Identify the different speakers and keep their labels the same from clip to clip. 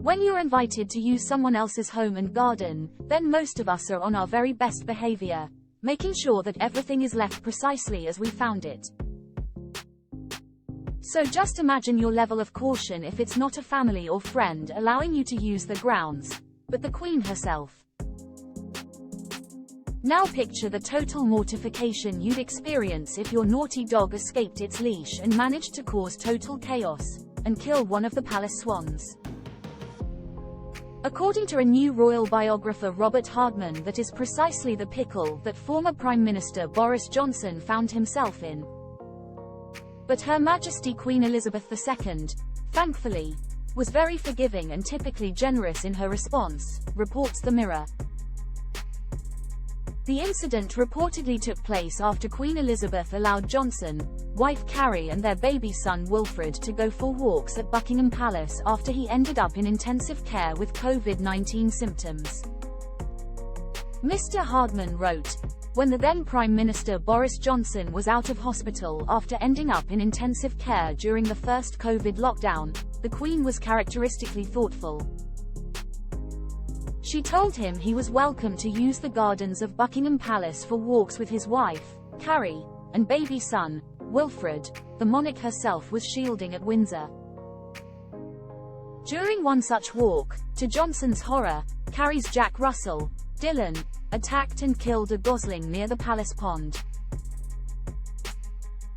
Speaker 1: When you're invited to use someone else's home and garden, then most of us are on our very best behavior, making sure that everything is left precisely as we found it. So just imagine your level of caution if it's not a family or friend allowing you to use the grounds, but the Queen herself. Now picture the total mortification you'd experience if your naughty dog escaped its leash and managed to cause total chaos, and kill one of the palace swans. According to a new royal biographer Robert Hardman, that is precisely the pickle that former Prime Minister Boris Johnson found himself in. But Her Majesty Queen Elizabeth II, thankfully, was very forgiving and typically generous in her response, reports The Mirror. The incident reportedly took place after Queen Elizabeth allowed Johnson, wife Carrie and their baby son Wilfred to go for walks at Buckingham Palace after he ended up in intensive care with COVID-19 symptoms. Mr. Hardman wrote, when the then Prime Minister Boris Johnson was out of hospital after ending up in intensive care during the first COVID lockdown, the Queen was characteristically thoughtful. She told him he was welcome to use the gardens of Buckingham Palace for walks with his wife, Carrie, and baby son, Wilfred. The monarch herself was shielding at Windsor. During one such walk, to Johnson's horror, Carrie's Jack Russell, Dylan, attacked and killed a gosling near the palace pond.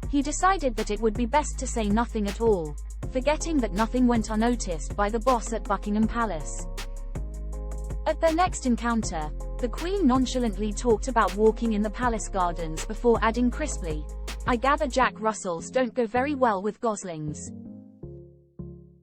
Speaker 1: He decided that it would be best to say nothing at all, forgetting that nothing went unnoticed by the boss at Buckingham Palace. At their next encounter, the Queen nonchalantly talked about walking in the palace gardens before adding crisply, "I gather Jack Russells don't go very well with goslings."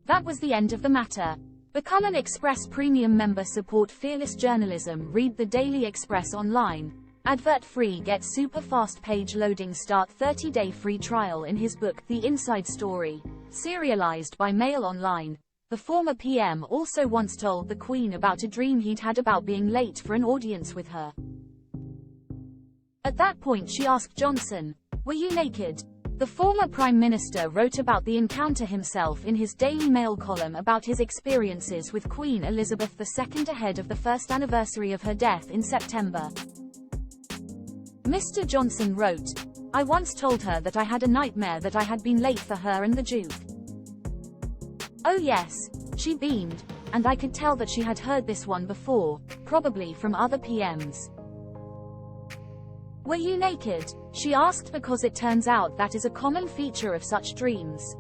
Speaker 1: That was the end of the matter. Become an Express Premium member. Support fearless journalism. Read the Daily Express online. Advert free. Get super fast page loading. Start 30-day free trial in his book, The Inside Story, serialized by Mail Online. The former PM also once told the Queen about a dream he'd had about being late for an audience with her. At that point she asked Johnson, "Were you naked?" The former Prime Minister wrote about the encounter himself in his Daily Mail column about his experiences with Queen Elizabeth II ahead of the first anniversary of her death in September. Mr. Johnson wrote, "I once told her that I had a nightmare that I had been late for her and the Duke. Oh yes," she beamed, and I could tell that she had heard this one before, probably from other PMs. "Were you naked?" she asked, because it turns out that is a common feature of such dreams.